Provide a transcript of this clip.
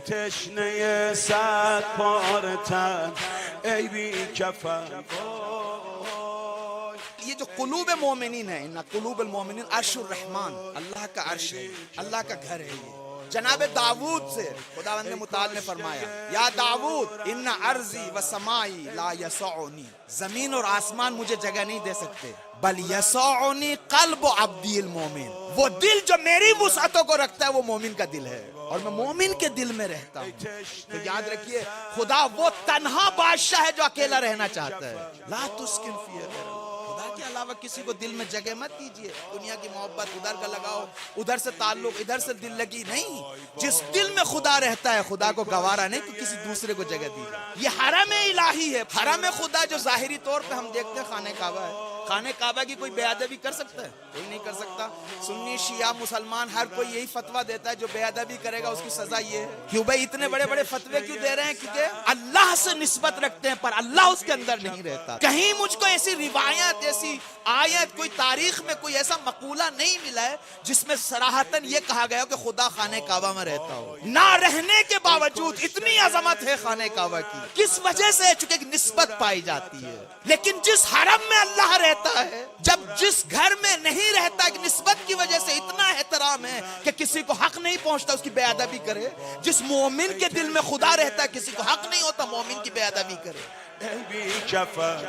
تشنه صد پاره تن ای بی کفن. یہ جو قلوب مومنین ہے، ان قلوب المومنین عرش الرحمن، اللہ کا عرش ہے، اللہ کا گھر ہے یہ. جناب داؤد سے خداوند متعال نے فرمایا یا داؤد ان ارضی و سمائی لا یسعنی، زمین اور آسمان مجھے جگہ نہیں دے سکتے، بل یسعنی قلب عبدی المومن، وہ دل جو میری وسعتوں کو رکھتا ہے وہ مومن کا دل ہے اور میں مومن کے دل میں رہتا ہوں. تو یاد رکھیے خدا وہ تنہا بادشاہ ہے جو اکیلا رہنا چاہتا ہے. لا تسکن فی غیر اللہ، خدا کے علاوہ کسی کو دل میں جگہ مت دیجیے. دنیا کی محبت ادھر کا لگاؤ، ادھر سے تعلق، ادھر سے دل لگی نہیں. جس دل میں خدا رہتا ہے خدا کو گوارا نہیں کہ کسی دوسرے کو جگہ دی جائے. یہ حرم الہی ہے، حرم خدا جو ظاہری طور پہ ہم دیکھتے ہیں خانہ کعبہ ہے. خانہ کعبہ کی کوئی بے ادبی کر سکتا ہے؟ کوئی نہیں کر سکتا. سنی شیعہ مسلمان ہر کوئی یہی فتویٰ دیتا ہے جو بے ادبی کرے گا اس کی سزا یہ ہے. کیوں بھائی اتنے بڑے بڑے فتوے کیوں دے رہے ہیں؟ کیونکہ اللہ سے نسبت رکھتے ہیں پر اللہ اس کے اندر نہیں رہتا. کہیں مجھ کو ایسی روایت، ایسی آیت، کوئی تاریخ میں کوئی ایسا مقولہ نہیں ملا ہے جس میں صراحتاً یہ کہا گیا ہو کہ خدا خانہ کعبہ میں رہتا ہو. نہ رہنے کے باوجود اتنی عظمت ہے خانہ کعبہ کی. کس وجہ سے؟ چونکہ ایک نسبت پائی جاتی ہے. لیکن جس حرم میں اللہ رہتا ہے، جب جس گھر میں نہیں رہتا، ایک نسبت کی وجہ سے اتنا احترام ہے کہ کسی کو حق نہیں پہنچتا اس کی بے ادبی کرے. جس مومن کے دل میں خدا رہتا ہے کسی کو حق نہیں ہوتا مومن کی بے ادبی کرے. ای بی کفن